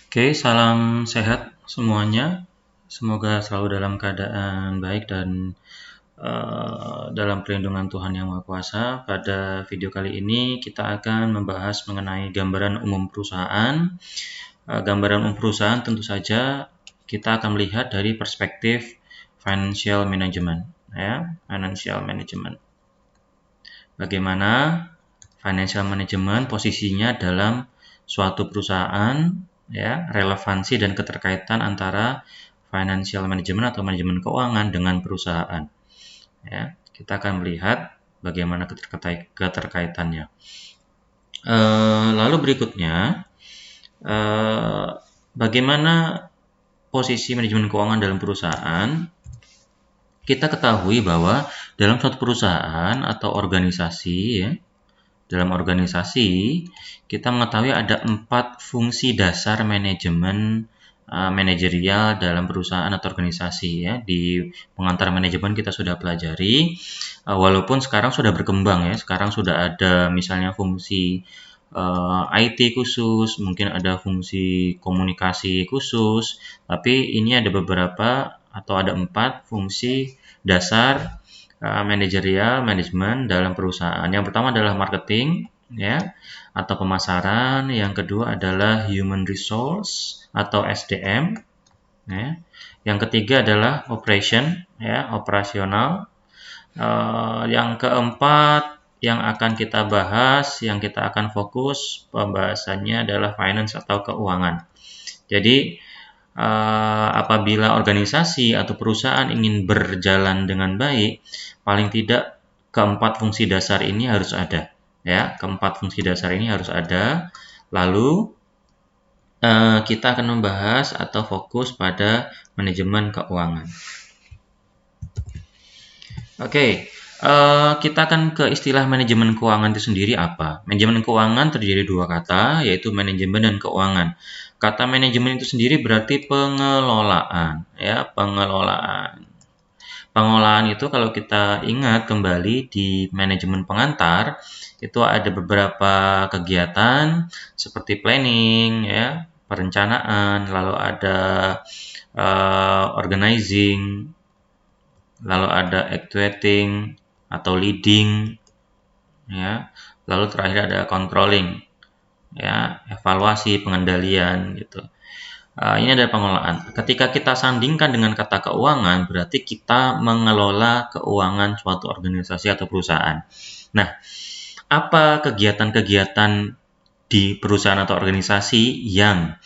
Oke, salam sehat semuanya. Semoga selalu dalam keadaan baik dan dalam perlindungan Tuhan Yang Maha Kuasa. Pada video kali ini kita akan membahas mengenai gambaran umum perusahaan. Gambaran umum perusahaan tentu saja kita akan melihat dari perspektif financial management, ya, financial management. Bagaimana financial management posisinya dalam suatu perusahaan, ya, relevansi dan keterkaitan antara financial management atau manajemen keuangan dengan perusahaan. Ya, kita akan melihat bagaimana keterkaitannya. Lalu berikutnya, bagaimana posisi manajemen keuangan dalam perusahaan. Kita ketahui bahwa dalam suatu perusahaan atau organisasi, ya, dalam organisasi kita mengetahui ada 4 fungsi dasar manajemen manajerial dalam perusahaan atau organisasi, ya. Di pengantar manajemen kita sudah pelajari, walaupun sekarang sudah berkembang, ya. Sekarang sudah ada misalnya fungsi IT khusus, mungkin ada fungsi komunikasi khusus, tapi ini ada beberapa atau ada 4 fungsi dasar manajerial manajemen dalam perusahaan. Yang pertama adalah marketing, ya, atau pemasaran. Yang kedua adalah human resource atau SDM, ya. Yang ketiga adalah operation, ya, operasional. Yang keempat yang akan kita bahas, yang kita akan fokus pembahasannya adalah finance atau keuangan. Jadi apabila organisasi atau perusahaan ingin berjalan dengan baik, paling tidak keempat fungsi dasar ini harus ada, ya. Keempat fungsi dasar ini harus ada. Lalu kita akan membahas atau fokus pada manajemen keuangan. Oke, kita akan ke istilah manajemen keuangan itu sendiri apa. Manajemen keuangan terdiri dari 2 kata, yaitu manajemen dan keuangan. Kata manajemen itu sendiri berarti pengelolaan, ya, pengelolaan. Pengelolaan itu kalau kita ingat kembali di manajemen pengantar, itu ada beberapa kegiatan seperti planning, ya, perencanaan, lalu ada organizing, lalu ada actuating atau leading, ya, lalu terakhir ada controlling, ya, evaluasi, pengendalian, gitu. Ini adalah pengelolaan. Ketika kita sandingkan dengan kata keuangan, berarti kita mengelola keuangan suatu organisasi atau perusahaan. Nah, apa kegiatan-kegiatan di perusahaan atau organisasi yang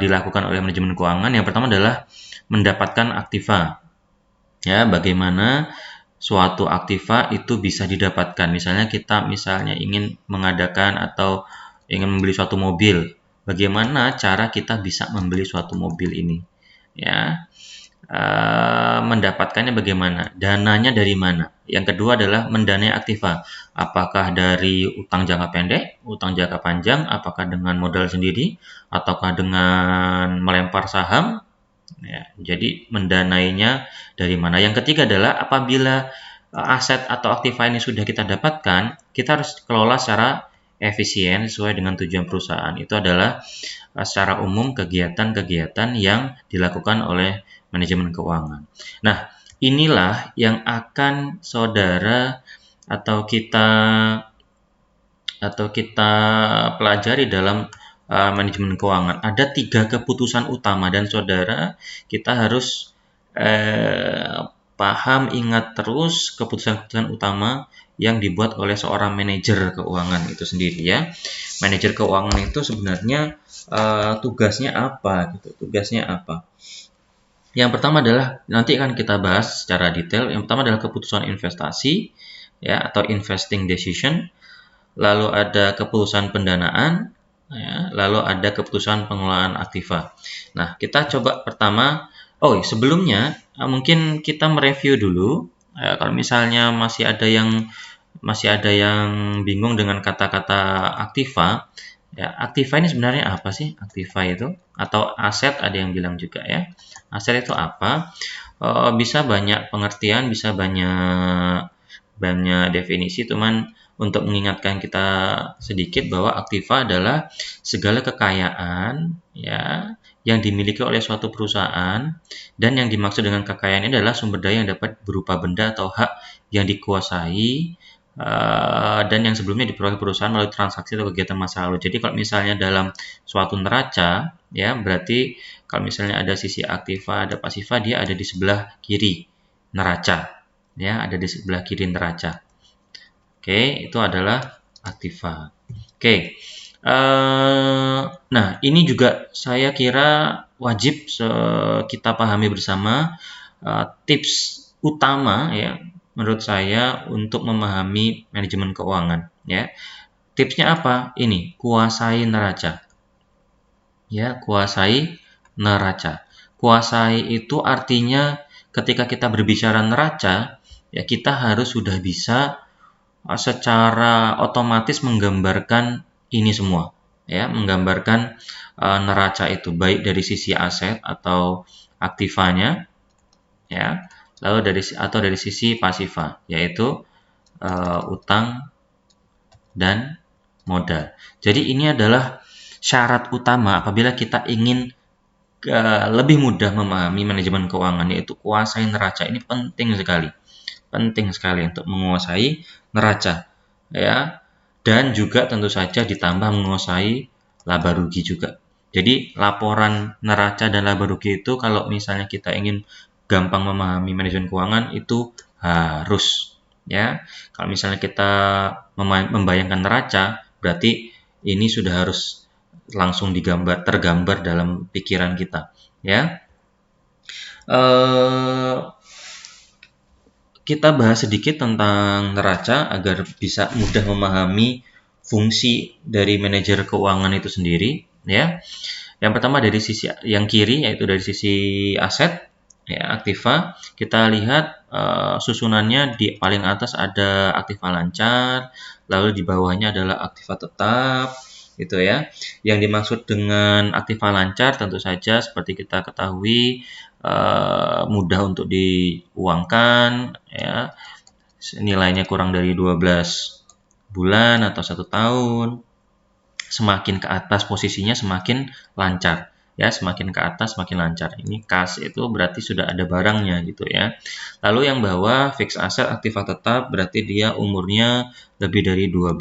dilakukan oleh manajemen keuangan? Yang pertama adalah mendapatkan aktiva. Ya, bagaimana suatu aktiva itu bisa didapatkan. Misalnya kita ingin mengadakan atau ingin membeli suatu mobil. Bagaimana cara kita bisa membeli suatu mobil ini? Ya, mendapatkannya bagaimana? Dananya dari mana? Yang kedua adalah mendanai aktiva. Apakah dari utang jangka pendek, utang jangka panjang, apakah dengan modal sendiri, ataukah dengan melempar saham? Ya, jadi mendanainya dari mana? Yang ketiga adalah apabila aset atau aktiva ini sudah kita dapatkan, kita harus kelola secara efisien sesuai dengan tujuan perusahaan. Itu adalah secara umum kegiatan-kegiatan yang dilakukan oleh manajemen keuangan. Nah, inilah yang akan saudara atau kita pelajari dalam manajemen keuangan. Ada 3 keputusan utama dan saudara kita harus paham, ingat terus keputusan-keputusan utama yang dibuat oleh seorang manajer keuangan itu sendiri, ya. Manajer keuangan itu sebenarnya tugasnya apa gitu? Tugasnya apa? Yang pertama adalah nanti akan kita bahas secara detail. Yang pertama adalah keputusan investasi, ya, atau investing decision. Lalu ada keputusan pendanaan, ya, lalu ada keputusan pengelolaan aktiva. Nah, kita coba pertama. Sebelumnya mungkin kita mereview dulu. Kalau misalnya masih ada yang bingung dengan kata-kata aktiva, ya, aktiva ini sebenarnya apa sih? Aktiva itu atau aset, ada yang bilang juga, ya. Aset itu apa? Bisa banyak pengertian, bisa banyak definisi, teman. untuk mengingatkan kita sedikit bahwa aktiva adalah segala kekayaan ya yang dimiliki oleh suatu perusahaan, dan yang dimaksud dengan kekayaan ini adalah sumber daya yang dapat berupa benda atau hak yang dikuasai dan yang sebelumnya diperoleh perusahaan melalui transaksi atau kegiatan masa lalu. Jadi kalau misalnya dalam suatu neraca ya, berarti kalau misalnya ada sisi aktiva, ada pasiva, dia ada di sebelah kiri neraca ya, ada di sebelah kiri neraca. Oke, itu adalah aktiva. Oke, nah ini juga saya kira wajib kita pahami bersama tips utama ya menurut saya untuk memahami manajemen keuangan ya. Tipsnya apa? Ini, kuasai neraca. Ya, kuasai neraca. Kuasai itu artinya ketika kita berbicara neraca, ya kita harus sudah bisa secara otomatis menggambarkan ini semua ya, menggambarkan neraca itu baik dari sisi aset atau aktivanya ya, lalu dari sisi pasiva yaitu utang dan modal. Jadi ini adalah syarat utama apabila kita ingin lebih mudah memahami manajemen keuangan, yaitu kuasai neraca. Ini penting sekali untuk menguasai neraca ya, dan juga tentu saja ditambah menguasai laba rugi juga. Jadi laporan neraca dan laba rugi itu kalau misalnya kita ingin gampang memahami manajemen keuangan itu harus ya. Kalau misalnya kita membayangkan neraca, berarti ini sudah harus langsung tergambar dalam pikiran kita ya. Kita bahas sedikit tentang neraca agar bisa mudah memahami fungsi dari manajer keuangan itu sendiri ya. Yang pertama dari sisi yang kiri, yaitu dari sisi aset ya, aktiva. Kita lihat susunannya, di paling atas ada aktiva lancar, lalu di bawahnya adalah aktiva tetap gitu ya. Yang dimaksud dengan aktiva lancar tentu saja seperti kita ketahui mudah untuk diuangkan ya, nilainya kurang dari 12 bulan atau 1 tahun. Semakin ke atas posisinya semakin lancar ya, semakin ke atas semakin lancar. Ini kas itu berarti sudah ada barangnya gitu ya. Lalu yang bawah fixed asset aktiva tetap berarti dia umurnya lebih dari 12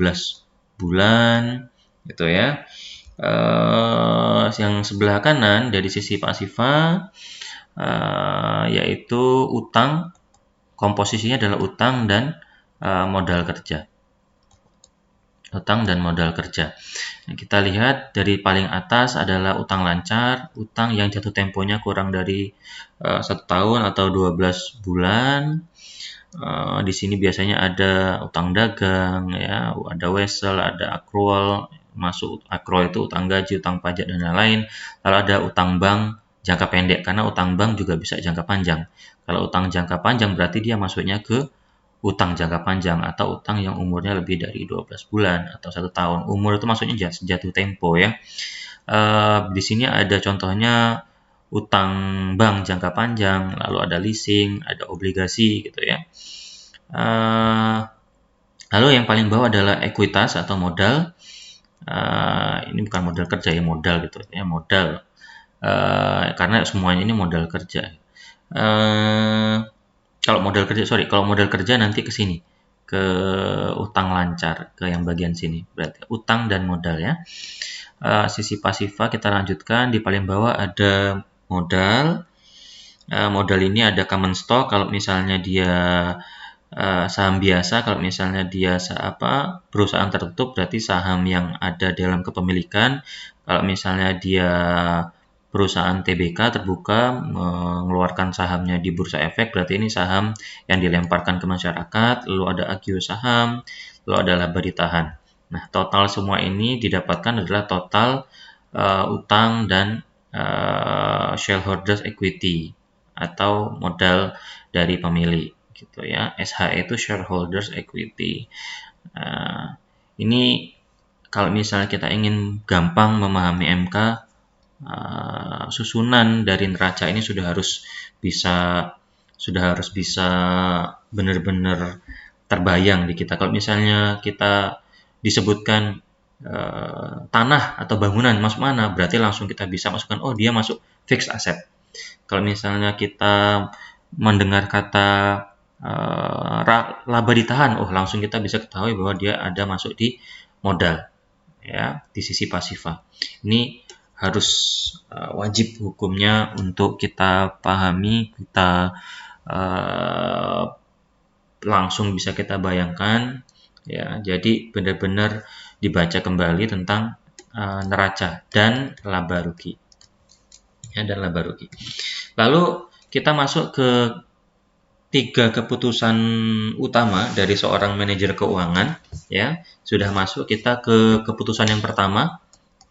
bulan gitu ya. Yang sebelah kanan dari sisi pasiva yaitu utang, komposisinya adalah utang dan modal kerja. Utang dan modal kerja. Nah, kita lihat dari paling atas adalah utang lancar, utang yang jatuh temponya kurang dari 1 tahun atau 12 bulan. Di sini biasanya ada utang dagang ya, ada wesel, ada accrual. Masuk accrual itu utang gaji, utang pajak dan lain-lain. Lalu ada utang bank jangka pendek, karena utang bank juga bisa jangka panjang. Kalau utang jangka panjang berarti dia masuknya ke utang jangka panjang atau utang yang umurnya lebih dari 12 bulan atau 1 tahun. Umur itu maksudnya jatuh tempo ya. Di sini ada contohnya utang bank jangka panjang, lalu ada leasing, ada obligasi gitu ya. Lalu yang paling bawah adalah ekuitas atau modal. Ini bukan modal kerja ya, modal gitu ya, modal. Karena semuanya ini modal kerja. Kalau modal kerja nanti ke sini, ke utang lancar, ke yang bagian sini. Berarti utang dan modal ya. Sisi pasiva kita lanjutkan, di paling bawah ada modal. Modal ini ada common stock kalau misalnya dia saham biasa, kalau misalnya dia perusahaan tertutup berarti saham yang ada dalam kepemilikan. Kalau misalnya dia perusahaan TBK terbuka mengeluarkan sahamnya di bursa efek, berarti ini saham yang dilemparkan ke masyarakat. Lalu ada agio saham, lalu ada laba ditahan. Nah, total semua ini didapatkan adalah total utang dan shareholders equity atau modal dari pemilik gitu ya. SHE itu shareholders equity. Ini kalau misalnya kita ingin gampang memahami MK, susunan dari neraca ini sudah harus bisa benar-benar terbayang di kita. Kalau misalnya kita disebutkan tanah atau bangunan masuk mana, berarti langsung kita bisa masukkan, oh dia masuk fixed asset. Kalau misalnya kita mendengar kata laba ditahan, oh langsung kita bisa ketahui bahwa dia ada masuk di modal, ya, di sisi pasifa. Ini harus wajib hukumnya untuk kita pahami, kita langsung bisa kita bayangkan, ya. Jadi benar-benar dibaca kembali tentang neraca dan laba rugi, ya, dan laba rugi. Lalu kita masuk ke 3 keputusan utama dari seorang manajer keuangan, ya. Sudah masuk kita ke keputusan yang pertama,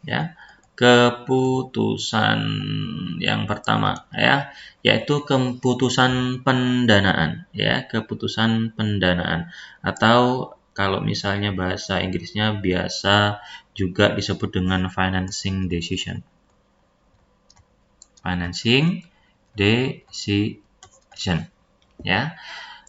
ya. Keputusan yang pertama, ya, yaitu keputusan pendanaan, ya, keputusan pendanaan, atau kalau misalnya bahasa Inggrisnya biasa juga disebut dengan financing decision. Financing decision, ya.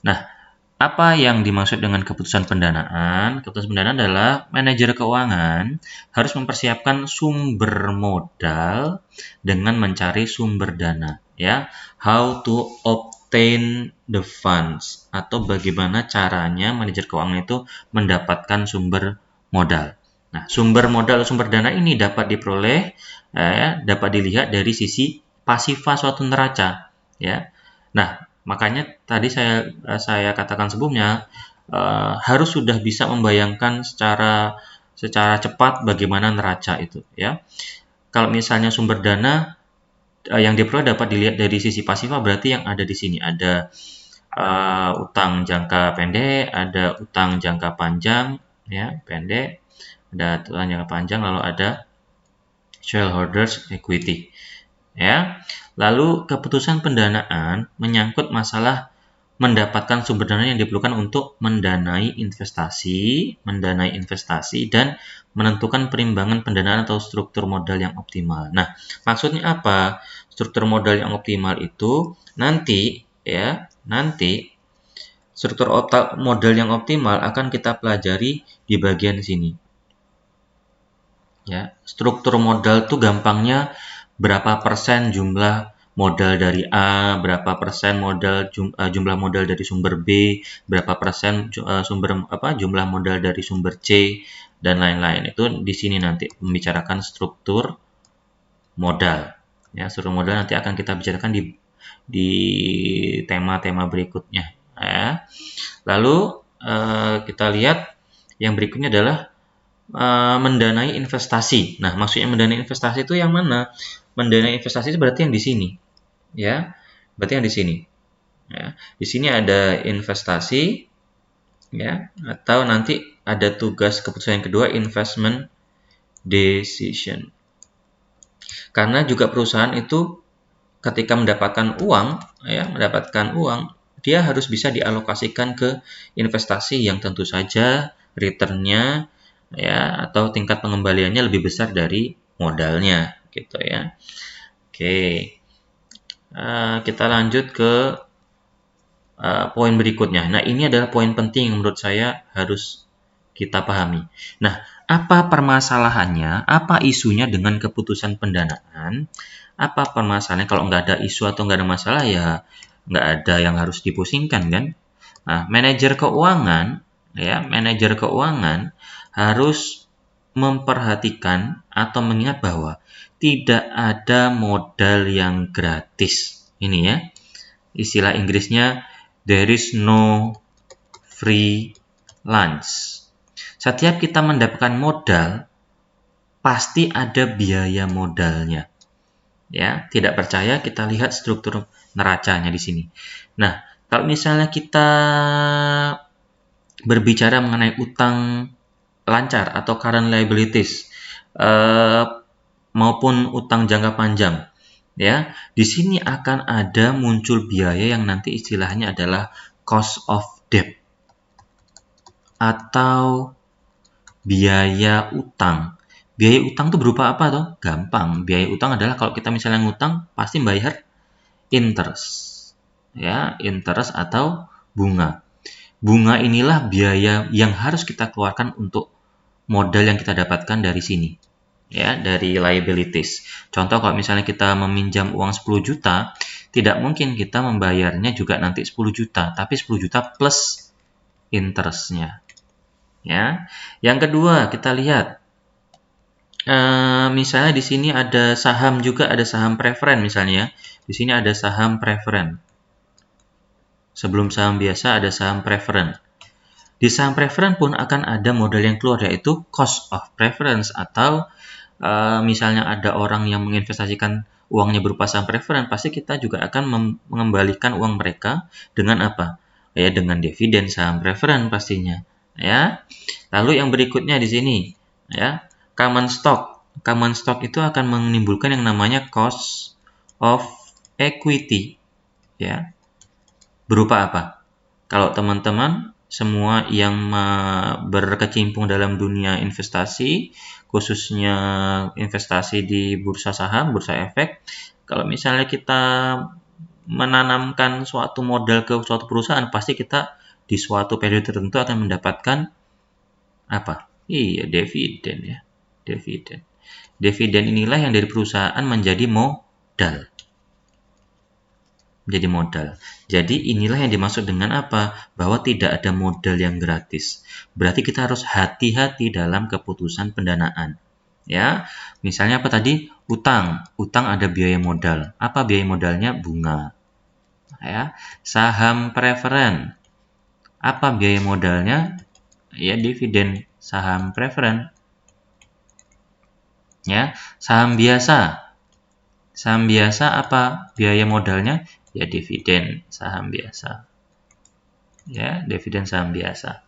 Nah, apa yang dimaksud dengan keputusan pendanaan? Keputusan pendanaan adalah manajer keuangan harus mempersiapkan sumber modal dengan mencari sumber dana, ya. How to obtain the funds, atau bagaimana caranya manajer keuangan itu mendapatkan sumber modal. Nah, sumber modal, sumber dana ini dapat diperoleh, dapat dilihat dari sisi pasifa suatu neraca, ya. Nah, makanya tadi saya katakan sebelumnya, harus sudah bisa membayangkan secara cepat bagaimana neraca itu, ya. Kalau misalnya sumber dana yang diperoleh dapat dilihat dari sisi pasifa, berarti yang ada di sini ada utang jangka pendek, ada utang jangka panjang, ya, pendek, ada utang jangka panjang, lalu ada shareholders equity, ya. Lalu keputusan pendanaan menyangkut masalah mendapatkan sumber dana yang diperlukan untuk mendanai investasi, dan menentukan perimbangan pendanaan atau struktur modal yang optimal. Nah, maksudnya apa? Struktur modal yang optimal itu nanti, ya, struktur modal yang optimal akan kita pelajari di bagian sini. Ya, struktur modal itu gampangnya berapa persen jumlah modal dari A, berapa persen jumlah modal dari sumber B, berapa persen jumlah modal dari sumber C, dan lain-lain. Itu di sini nanti membicarakan struktur modal. Ya, struktur modal nanti akan kita bicarakan di tema-tema berikutnya, ya. Lalu kita lihat yang berikutnya adalah mendanai investasi. Nah, maksudnya mendanai investasi itu yang mana? Mendanai investasi itu berarti yang di sini, ya. Berarti yang di sini. Ya. Di sini ada investasi, ya, atau nanti ada tugas keputusan yang kedua, investment decision. Karena juga perusahaan itu ketika mendapatkan uang, ya, dia harus bisa dialokasikan ke investasi yang tentu saja return-nya, ya, atau tingkat pengembaliannya lebih besar dari modalnya, gitu, ya. Oke, kita lanjut ke poin berikutnya. Nah, ini adalah poin penting yang menurut saya harus kita pahami. Nah, apa permasalahannya? Apa isunya dengan keputusan pendanaan? Apa permasalahannya? Kalau nggak ada isu atau nggak ada masalah, ya nggak ada yang harus dipusingkan, kan? Nah, manajer keuangan harus memperhatikan atau mengingat bahwa tidak ada modal yang gratis. Ini, ya, istilah Inggrisnya there is no free lunch. Setiap kita mendapatkan modal, pasti ada biaya modalnya. Ya, tidak percaya kita lihat struktur neracanya di sini. Nah, kalau misalnya kita berbicara mengenai utang lancar atau current liabilities maupun utang jangka panjang, ya, di sini akan ada muncul biaya yang nanti istilahnya adalah cost of debt atau biaya utang. Biaya utang itu berupa apa toh? Gampang. Biaya utang adalah kalau kita misalnya ngutang pasti bayar interest, ya, interest atau bunga. bunga inilah biaya yang harus kita keluarkan untuk modal yang kita dapatkan dari sini. Ya, dari liabilities. Contoh kalau misalnya kita meminjam uang 10 juta, tidak mungkin kita membayarnya juga nanti 10 juta, tapi 10 juta plus interest-nya. Ya. Yang kedua, kita lihat misalnya di sini ada saham juga, ada saham preferen misalnya. Di sini ada saham preferen. Sebelum saham biasa ada saham preferen. Di saham preferen pun akan ada modal yang keluar, yaitu cost of preference, atau misalnya ada orang yang menginvestasikan uangnya berupa saham preferen, pasti kita juga akan mengembalikan uang mereka dengan apa? Ya, dengan dividen saham preferen pastinya. Ya. Lalu yang berikutnya di sini, ya, common stock. Common stock itu akan menimbulkan yang namanya cost of equity. Ya. Berupa apa? Kalau teman-teman semua yang berkecimpung dalam dunia investasi, khususnya investasi di bursa saham, bursa efek, kalau misalnya kita menanamkan suatu modal ke suatu perusahaan, pasti kita di suatu periode tertentu akan mendapatkan apa? Iya, dividen ya. Dividen. Dividen inilah yang dari perusahaan menjadi modal. Menjadi modal. Jadi inilah yang dimaksud dengan apa? Bahwa tidak ada modal yang gratis. Berarti kita harus hati-hati dalam keputusan pendanaan. Ya, misalnya apa tadi? Utang. Utang ada biaya modal. Apa biaya modalnya? Bunga. Ya, saham preferen. Apa biaya modalnya? Ya, dividen saham preferen. Ya, saham biasa. Saham biasa apa biaya modalnya? Ya, dividen saham biasa. Ya, dividen saham biasa.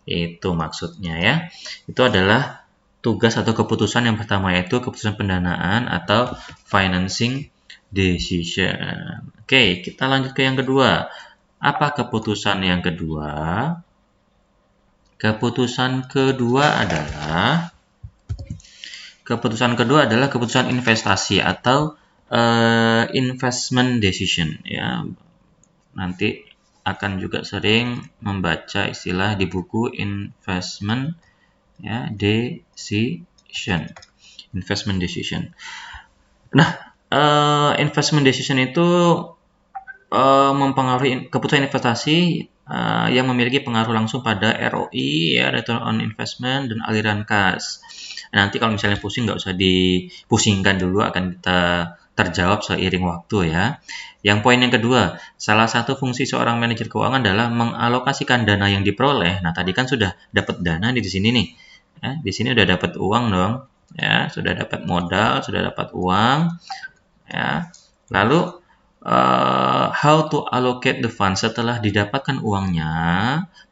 Itu maksudnya ya. Itu adalah tugas atau keputusan yang pertama, yaitu keputusan pendanaan atau financing decision. Oke, kita lanjut ke yang kedua. Apa keputusan yang kedua? Keputusan kedua adalah keputusan investasi atau investment decision ya. Nanti akan juga sering membaca istilah di buku investment ya, decision. Investment decision. Nah, investment decision itu mempengaruhi keputusan investasi yang memiliki pengaruh langsung pada ROI ya, return on investment, dan aliran kas. Nanti kalau misalnya pusing nggak usah dipusingkan dulu, akan kita terjawab seiring waktu ya. Yang poin yang kedua, salah satu fungsi seorang manajer keuangan adalah mengalokasikan dana yang diperoleh. Nah, tadi kan sudah dapat dana di sini nih. Ya, di sini udah dapat uang dong. Ya, sudah dapat modal, sudah dapat uang. Ya. Lalu how to allocate the fund. Setelah didapatkan uangnya,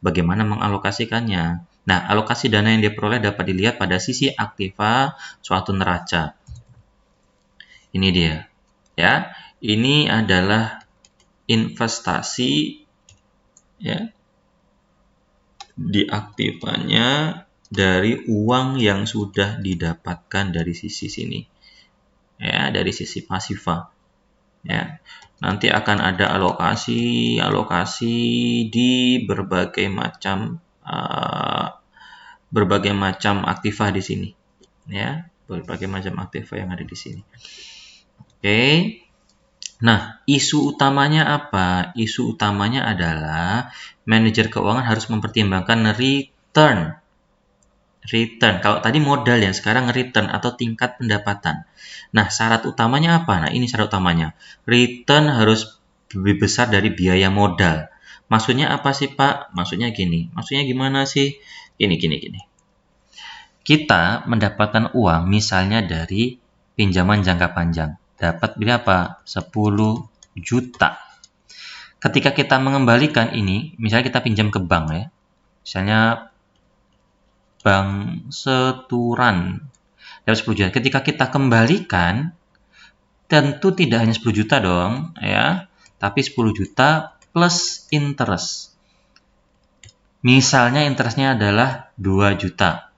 bagaimana mengalokasikannya? Nah, alokasi dana yang diperoleh dapat dilihat pada sisi aktiva suatu neraca. Ini dia. Ya, ini adalah investasi ya di aktivanya dari uang yang sudah didapatkan dari sisi sini. Ya, dari sisi pasiva. Ya. Nanti akan ada alokasi di berbagai macam aktiva di sini. Ya, berbagai macam aktiva yang ada di sini. Oke. Nah, isu utamanya apa? Isu utamanya adalah manajer keuangan harus mempertimbangkan return. Kalau tadi modal ya, sekarang return atau tingkat pendapatan. Nah, syarat utamanya apa? Nah, ini syarat utamanya. Return harus lebih besar dari biaya modal. Maksudnya apa sih, Pak? Maksudnya gini. Maksudnya gimana sih? Gini. Kita mendapatkan uang misalnya dari pinjaman jangka panjang. Dapat berapa? 10 juta. Ketika kita mengembalikan ini, misalnya kita pinjam ke bank ya. Misalnya bank Seturan dapat 10 juta. Ketika kita kembalikan, tentu tidak hanya 10 juta dong ya, tapi 10 juta plus interest. Misalnya interestnya adalah 2 juta.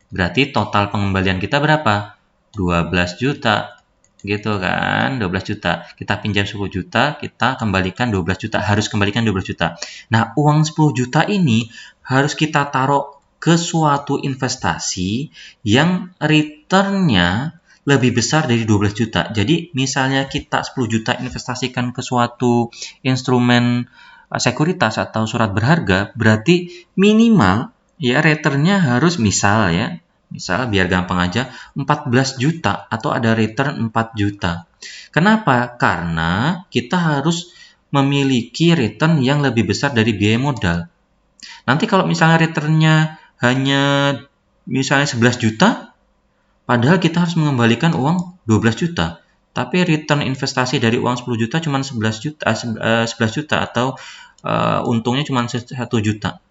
Berarti total pengembalian kita berapa? 12 juta. gitu kan, 12 juta. Kita pinjam 10 juta, kita kembalikan 12 juta, harus kembalikan 12 juta. Nah, uang 10 juta ini harus kita taruh ke suatu investasi yang return-nya lebih besar dari 12 juta. Jadi, misalnya kita 10 juta investasikan ke suatu instrumen sekuritas atau surat berharga, berarti minimal ya return-nya harus misal biar gampang aja 14 juta atau ada return 4 juta. Kenapa? Karena kita harus memiliki return yang lebih besar dari biaya modal. Nanti kalau misalnya return-nya hanya misalnya 11 juta, padahal kita harus mengembalikan uang 12 juta. Tapi return investasi dari uang 10 juta cuma 11 juta atau untungnya cuma 1 juta.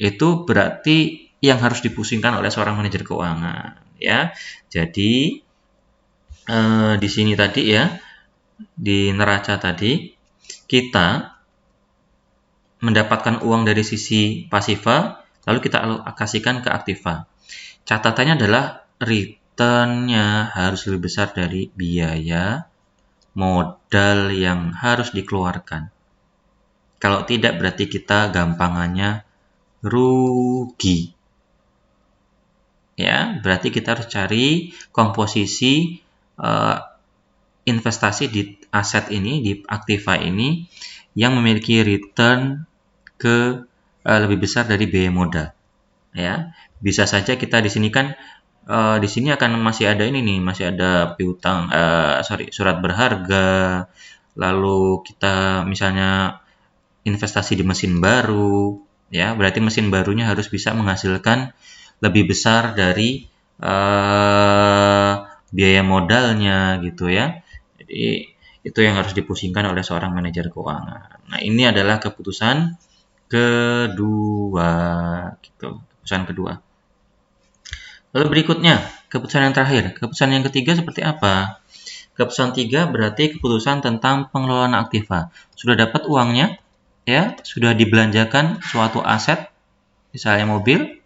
Itu berarti yang harus dipusingkan oleh seorang manajer keuangan, ya. Jadi di sini tadi ya, di neraca tadi kita mendapatkan uang dari sisi pasifa, lalu kita alokasikan ke aktiva. Catatannya adalah return-nya harus lebih besar dari biaya modal yang harus dikeluarkan. Kalau tidak, berarti kita gampangannya rugi. Ya, berarti kita harus cari komposisi investasi di aset ini, di aktiva ini yang memiliki return lebih besar dari biaya modal. Ya, bisa saja kita di sini kan di sini akan masih ada ini nih, masih ada piutang, surat berharga. Lalu kita misalnya investasi di mesin baru, ya, berarti mesin barunya harus bisa menghasilkan lebih besar dari biaya modalnya gitu ya. Jadi itu yang harus dipusingkan oleh seorang manajer keuangan. Nah, ini adalah keputusan kedua gitu. Keputusan kedua. Lalu berikutnya, keputusan yang terakhir. Keputusan yang ketiga seperti apa? Keputusan 3 berarti keputusan tentang pengelolaan aktiva. Sudah dapat uangnya, ya, sudah dibelanjakan suatu aset, misalnya mobil,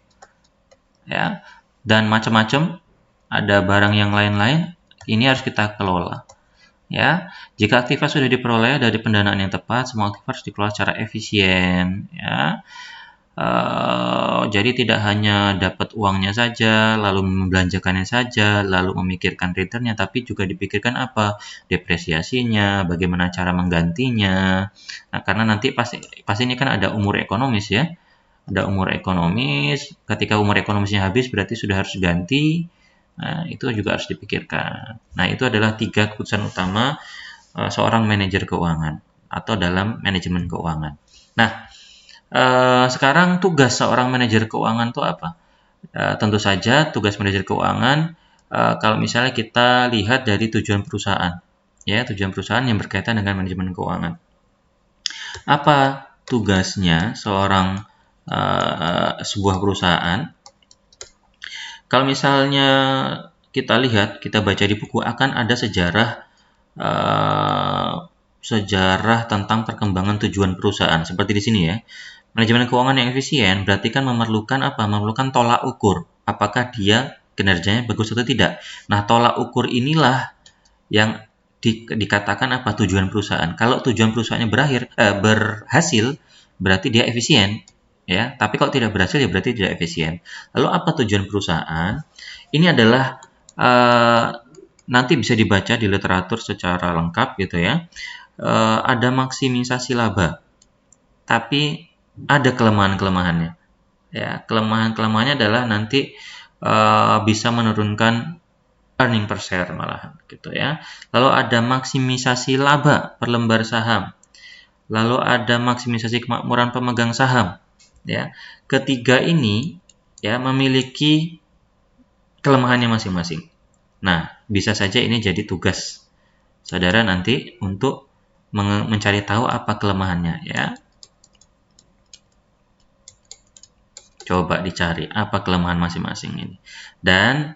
ya, dan macam-macam, ada barang yang lain-lain, ini harus kita kelola. Ya, jika aktiva sudah diperoleh dari pendanaan yang tepat, semua aktiva harus dikelola secara efisien. Ya, jadi tidak hanya dapat uangnya saja, lalu membelanjakannya saja, lalu memikirkan returnnya, tapi juga dipikirkan apa? Depresiasinya, bagaimana cara menggantinya. Nah, karena nanti pasti ini kan ada umur ekonomis ya. Ada umur ekonomis, ketika umur ekonomisnya habis berarti sudah harus ganti. Nah, itu juga harus dipikirkan. Nah, itu adalah 3 keputusan utama seorang manajer keuangan atau dalam manajemen keuangan. Nah, sekarang tugas seorang manajer keuangan itu apa? Tentu saja tugas manajer keuangan kalau misalnya kita lihat dari tujuan perusahaan, ya, tujuan perusahaan yang berkaitan dengan manajemen keuangan. Apa tugasnya sebuah perusahaan? Kalau misalnya kita lihat, kita baca di buku, akan ada sejarah tentang perkembangan tujuan perusahaan. Seperti di sini ya. Manajemen keuangan yang efisien berarti kan memerlukan apa? Memerlukan tolak ukur. Apakah dia kinerjanya bagus atau tidak. Nah, tolak ukur inilah yang dikatakan apa? Tujuan perusahaan. Kalau tujuan perusahaannya berhasil, berarti dia efisien. Ya, tapi kalau tidak berhasil ya berarti tidak efisien. Lalu apa tujuan perusahaan? Ini adalah nanti bisa dibaca di literatur secara lengkap gitu ya. Ada maksimisasi laba, tapi ada kelemahan-kelemahannya. Ya, kelemahan-kelemahannya adalah nanti bisa menurunkan earning per share malahan gitu ya. Lalu ada maksimisasi laba per lembar saham. Lalu ada maksimisasi kemakmuran pemegang saham. Ya, ketiga ini ya memiliki kelemahannya masing-masing. Nah, bisa saja ini jadi tugas saudara nanti untuk mencari tahu apa kelemahannya ya. Coba dicari apa kelemahan masing-masing ini. Dan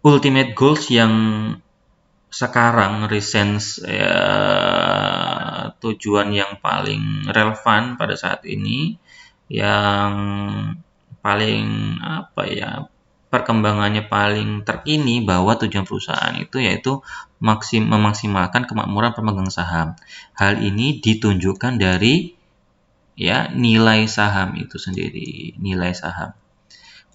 ultimate goals yang sekarang recent tujuan yang paling relevan pada saat ini, yang paling perkembangannya paling terkini bahwa tujuan perusahaan itu yaitu memaksimalkan kemakmuran pemegang saham. Hal ini ditunjukkan dari ya nilai saham itu sendiri, nilai saham.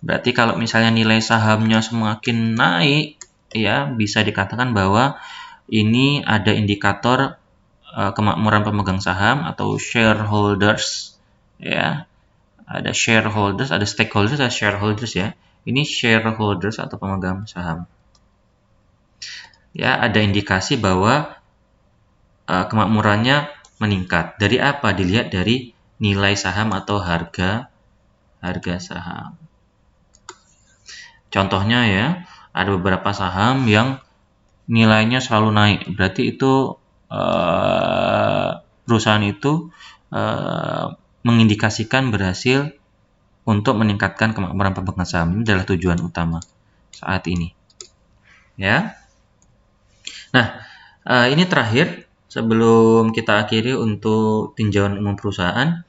Berarti kalau misalnya nilai sahamnya semakin naik, ya bisa dikatakan bahwa ini ada indikator kemakmuran pemegang saham atau shareholders, ya. Ada shareholders, ada stakeholders, ada shareholders ya. Ini shareholders atau pemegang saham. Ya, ada indikasi bahwa kemakmurannya meningkat. Dari apa? Dilihat dari nilai saham atau harga saham. Contohnya ya, ada beberapa saham yang nilainya selalu naik. Berarti itu perusahaan itu mengindikasikan berhasil untuk meningkatkan kemakmuran pemegang saham. Ini adalah tujuan utama saat ini. Ya. Nah, ini terakhir sebelum kita akhiri untuk tinjauan umum perusahaan.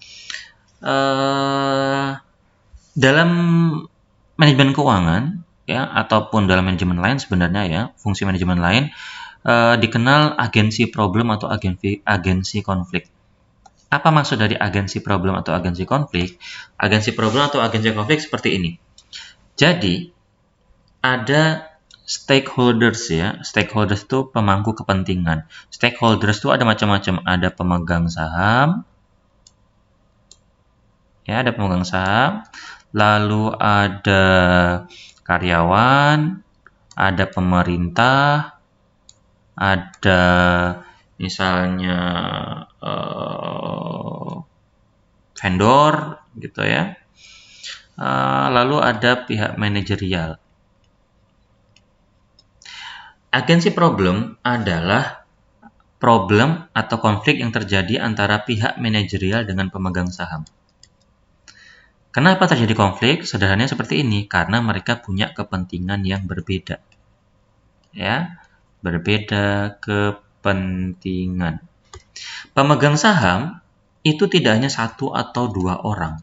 Dalam manajemen keuangan ya ataupun dalam manajemen lain sebenarnya ya, fungsi manajemen lain dikenal agensi problem atau agensi konflik. Apa maksud dari agensi problem atau agensi konflik? Agensi problem atau agensi konflik seperti ini. Jadi, ada stakeholders ya. Stakeholders itu pemangku kepentingan. Stakeholders itu ada macam-macam. Ada pemegang saham. Ya, ada pemegang saham. Lalu ada karyawan. Ada pemerintah. Ada misalnya vendor gitu ya. Lalu ada pihak manajerial. Agensi problem adalah problem atau konflik yang terjadi antara pihak manajerial dengan pemegang saham. Kenapa terjadi konflik? Sederhananya seperti ini, karena mereka punya kepentingan yang berbeda. Ya, berbeda kepentingan. Pemegang saham itu tidak hanya satu atau dua orang,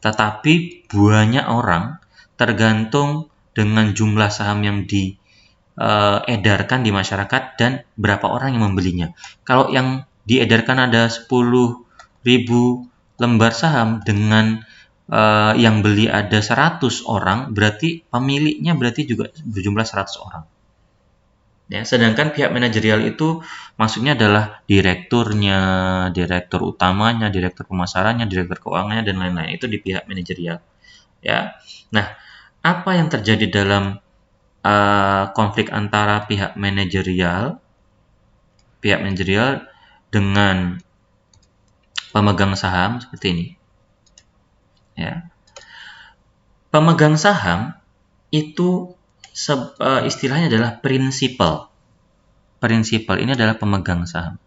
tetapi banyak orang tergantung dengan jumlah saham yang diedarkan di masyarakat dan berapa orang yang membelinya. Kalau yang diedarkan ada 10.000 lembar saham dengan yang beli ada 100 orang, berarti pemiliknya berarti juga berjumlah 100 orang. Ya, sedangkan pihak manajerial itu maksudnya adalah direkturnya, direktur utamanya, direktur pemasarannya, direktur keuangannya dan lain-lain. Itu di pihak manajerial. Ya. Nah, apa yang terjadi dalam konflik antara pihak manajerial dengan pemegang saham seperti ini. Ya. Pemegang saham itu istilahnya adalah prinsipal. Prinsipal ini adalah pemegang saham.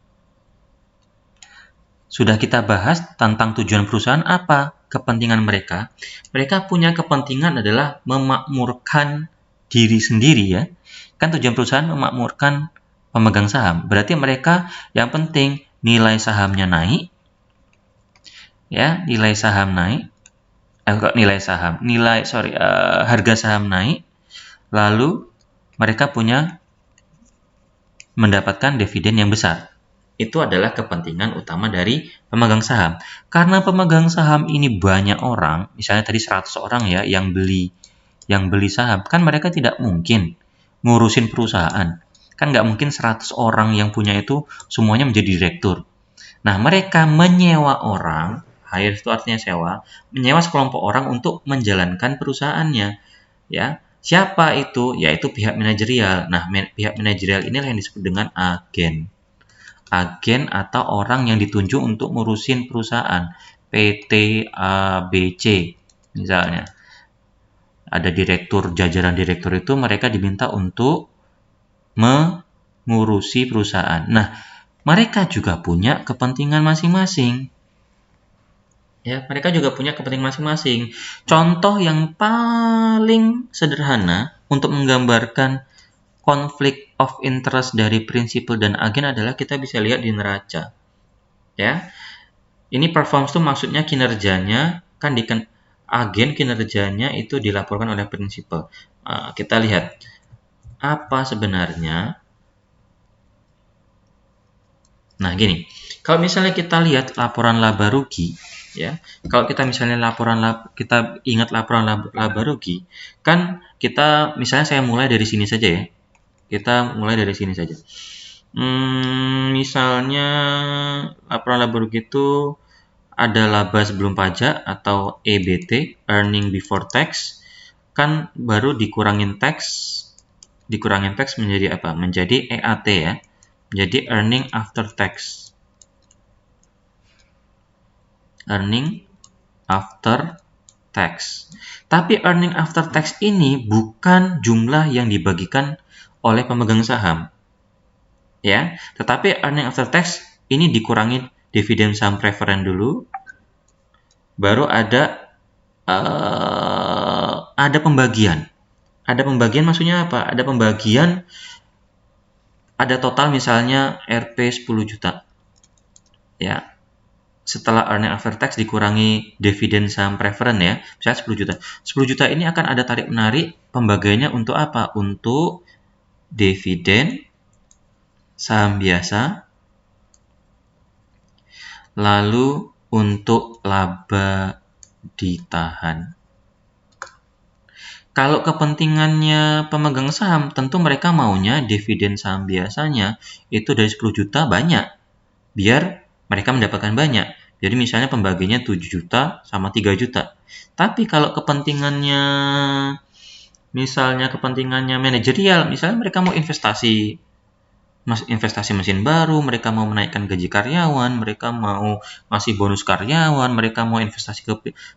Sudah kita bahas tentang tujuan perusahaan apa? Kepentingan mereka. Mereka punya kepentingan adalah memakmurkan diri sendiri ya. Kan tujuan perusahaan memakmurkan pemegang saham. Berarti mereka yang penting nilai sahamnya naik. Ya, nilai saham naik. Harga saham naik. Lalu mereka mendapatkan dividen yang besar. Itu adalah kepentingan utama dari pemegang saham. Karena pemegang saham ini banyak orang, misalnya tadi 100 orang ya yang beli saham, kan mereka tidak mungkin ngurusin perusahaan. Kan nggak mungkin 100 orang yang punya itu semuanya menjadi direktur. Nah, mereka menyewa orang, hire itu artinya sewa, menyewa sekelompok orang untuk menjalankan perusahaannya. Ya. Siapa itu? Yaitu pihak manajerial. Nah, pihak manajerial inilah yang disebut dengan agen. Agen atau orang yang ditunjuk untuk ngurusin perusahaan. PT, ABC misalnya. Ada direktur, jajaran direktur itu mereka diminta untuk mengurusi perusahaan. Nah, mereka juga punya kepentingan masing-masing. Ya, mereka juga punya kepentingan masing-masing. Contoh yang paling sederhana untuk menggambarkan konflik of interest dari prinsipal dan agen adalah kita bisa lihat di neraca. Ya. Ini performance itu maksudnya kinerjanya kan agen kinerjanya itu dilaporkan oleh prinsipal. Kita lihat apa sebenarnya. Nah, gini, kalau misalnya kita lihat laporan laba rugi, ya, kalau kita misalnya kita ingat laporan laba rugi, kan kita misalnya saya mulai dari sini saja ya, kita mulai dari sini saja. Misalnya laporan laba rugi itu ada laba sebelum pajak atau EBT, earning before tax, kan baru dikurangin tax menjadi apa? Menjadi EAT ya. Jadi earning after tax. Earning after tax. Tapi earning after tax ini bukan jumlah yang dibagikan oleh pemegang saham. Ya, tetapi earning after tax ini dikurangi dividen saham preferen dulu. Baru ada pembagian. Ada pembagian maksudnya apa? Ada pembagian, ada total misalnya Rp 10 juta. Ya. Setelah earning after tax dikurangi dividen saham preferen ya, misalnya 10 juta. 10 juta ini akan ada tarik menarik, pembagiannya untuk apa? Untuk dividen saham biasa, lalu untuk laba ditahan. Kalau kepentingannya pemegang saham, tentu mereka maunya dividen saham biasanya itu dari 10 juta banyak, biar mereka mendapatkan banyak. Jadi misalnya pembagiannya 7 juta sama 3 juta. Tapi kalau misalnya kepentingannya manajerial, misalnya mereka mau investasi mesin baru, mereka mau menaikkan gaji karyawan, mereka mau masih bonus karyawan, mereka mau investasi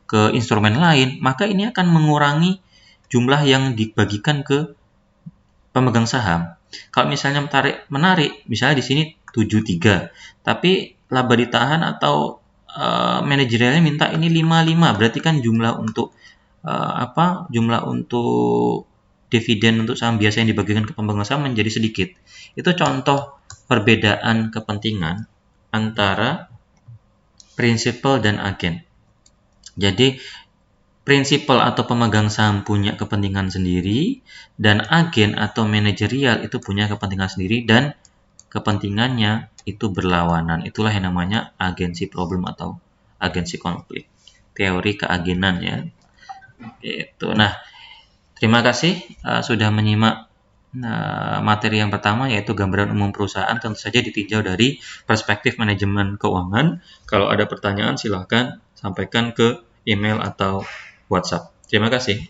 ke instrumen lain, maka ini akan mengurangi jumlah yang dibagikan ke pemegang saham. Kalau misalnya menarik, misalnya di sini 73, tapi laba ditahan atau manajerialnya minta ini 55, berarti kan jumlah untuk dividen untuk saham biasa yang dibagikan ke pemegang saham menjadi sedikit. Itu contoh perbedaan kepentingan antara prinsipal dan agen. Jadi prinsipal atau pemegang saham punya kepentingan sendiri, dan agen atau manajerial itu punya kepentingan sendiri dan kepentingannya itu berlawanan. Itulah yang namanya agensi problem atau agensi konflik. Teori keagenan ya. Itu. Nah, terima kasih sudah menyimak materi yang pertama, yaitu gambaran umum perusahaan. Tentu saja ditinjau dari perspektif manajemen keuangan. Kalau ada pertanyaan silahkan sampaikan ke email atau WhatsApp. Terima kasih.